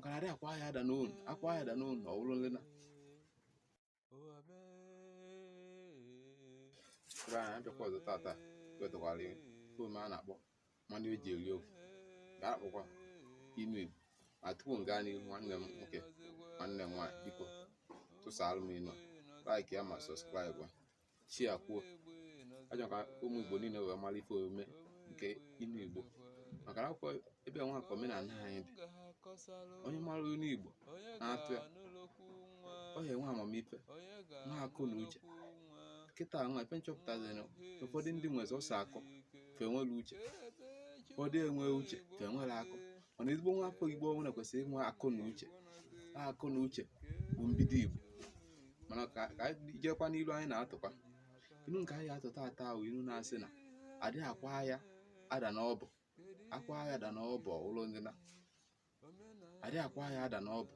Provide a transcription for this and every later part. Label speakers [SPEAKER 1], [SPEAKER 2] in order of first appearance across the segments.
[SPEAKER 1] maka na adị akwa ya ada n'onu akwa ya ada n'onu ọ bụrụ nlena ebe anyị abịakwa ọzọ tata wetakwara fom a na-akpọ mmanụ eji eri ofe ga-akpọkwa inu Igbo ma tupu m gaa n'ihu nwanne m nwoke nwanne m nwaanyị biko tụsaalụ m ịnụ like ya ma sọskraịbụ chia kwuo ajọ ka ụmụ Igbo niile wee mara ife omume nke inu Igbo maka na akwụkwọ ebe nwa ka omenala anyị dị onye mara inu Igbo na-atụ ya ọ ya enwe amamife nwa akụ na uche kịta nwa ife nchọpụtazina ụfọdụ ndị nwere ọsọ akọ fe nwere uche ụfọdụ enwe uche fe nwere akọ mana ezigbo nwa afọ Igbo nwere kwesịrị inwe akụ na uche bụ mbido Igbo mana ka ijekwa n'ilu anyị na-atụkwa inu nke anyị atụta ata ahụ inu na-asị na adị akwa ya ada n'ọbụ akwa ya ada n'ọbụ ụlọ ndị na adị akwa ya ada n'ọbụ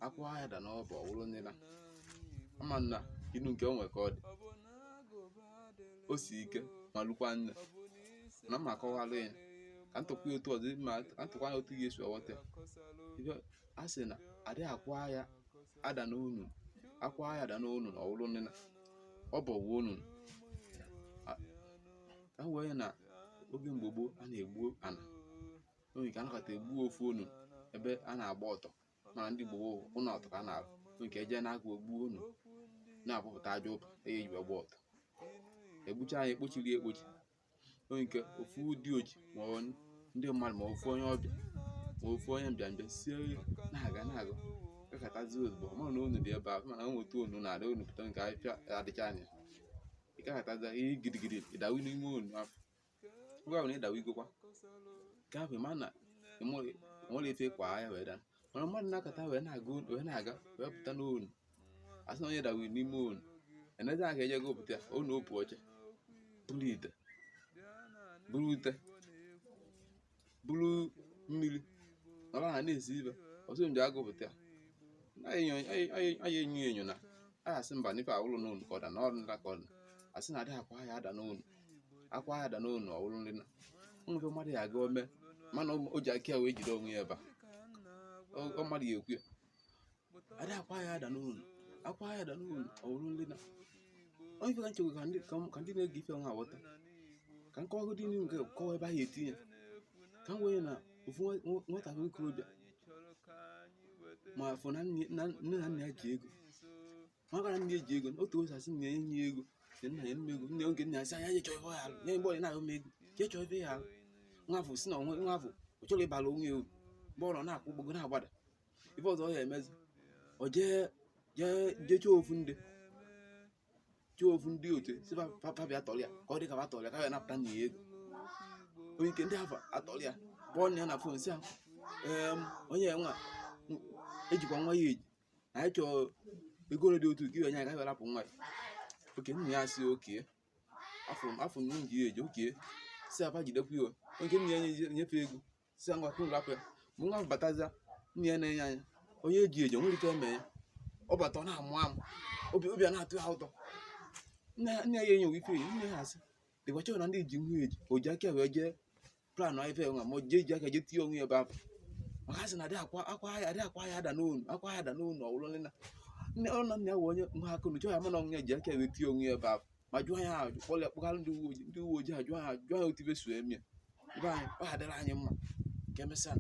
[SPEAKER 1] akwa ya ada n'ọbụ ụlọ ndị na ama na inu nke onwe ka ọ dị o si ike ma lụkwa nne na mma akọwalụ ya ka ntụkwa otu ọzọ ma ntụkwa ya otu ga-esi ọghọta a sị na adị akwa ya ada n'onu akwa ya ada n'onu na ọwụlụ nne na ọ bụ ọwụ onu ka wee na oge mgbe gboo a na-egbu ana onye ka anakọta egbu ofu onu ebe a na-agba ọtọ mana ndị Igbo ụlọ ọtọ ka a na-arụ onye ka eje na-agụ egbu onu na-apụpụta aja ụpa eji gba ọtọ egbucha anyị ekpochiri ekpochi onye nke ofu dị oji ma ndị mmadụ ma ofu onye ọbịa ma ofu onye mbịambịa sie na-aga kakatazi ozugbo ma na onu dị ebe ahụ mana nweta onu na-adị onu pụta nke ahịfịa adịcha anya ịkakatazi ihe gidigidi ịdawi n'ime onu afọ ngwa bụ na ịdawi igokwa nke ahụ ma na enwere efe kwa ya wee daa mana mmadụ na-akata wee na-aga wee pụta n'onu asị na onye dawi n'ime onu enezi aka eje go pụta onu opu oche buru ute buru mmiri nọrọ ha na-esi ibe ọsọ nje agụpụta anyị enyo na a asị mba n'ife awụlụ n'onu ka ọ da n'ọrụ nla ka ọ da asị na adị akwa ya ada n'onu akwa ya ada n'onu ọwụlụ nri na nwefe mmadụ ya aga ome mana o ji aka ya wee jide onwe ya ebe ọ mmadụ ya ekwu ya adị akwa ya ada n'onu akwa ya ada n'onu ọwụlụ nri na onye ife ka nchekwa ka ndị na-ege ife nwa aghọta ka nkọwago dị n'ihu nke kọwa ebe ahụ etinye ka m wee na ofu nwatakịrị okorobịa ma afọ na nne na nna ya ji ego maka na nne ji ego otu ozi asị nna ya enye ego nna ya eme ego nne oge nna ya sị anya je chọọ ife ya alụ nye mgbe ọ na-ahụ m ego je chọọ ife ya alụ nwa afọ si na nwa afọ ọ chọrọ ịbara onwe ya uru mgbe ọ na-akwụ ụgbọgo na-agbada ife ọzọ ọ ya emezi ọ jee chọọ ofu ndị otu si papa atọrịa ka ọ dị ka atọrịa ka ya napụta nna ya ego onye nke ndị afọ atọrịa kpọọ nna ya na fon si ya onye nwa ejikwa nwa ya eji anyị chọọ ego ole dị otu ka iwe nye agaghị rapụ nwa ya oke nna ya si oke afọ nne ji ya eji oke si apa jidekwa iwe onye nna ya nyefe ego si ya ngwa kwụ rapụ ya mgbe nwa bataza nna ya na-enye anya onye eji eji onwere ike eme ya ọ bata ọ na-amụ obi a na-atụ ya ụtọ nne ya enyewe ife enyi nne ya asị dịkwa chọọ na ndị ji nwa eji o ji aka wee jee plan ife nwa ma o jee ji aka jee tinye onwe ya ebe afọ maka asị na adị akwa ya ada n'onu ọwụlụ nne na nne ọ na nna ya wee onye nwa akụ na chọọ ya mana onwe ya ji aka wee tinye onwe ya ebe afọ ma jụọ ya ajụ kpọrọ ya kpọgara ndị uwe ojii ajụọ ya otu ibe so eme ebe anyị ọ hadịra anyị mma ka emesịa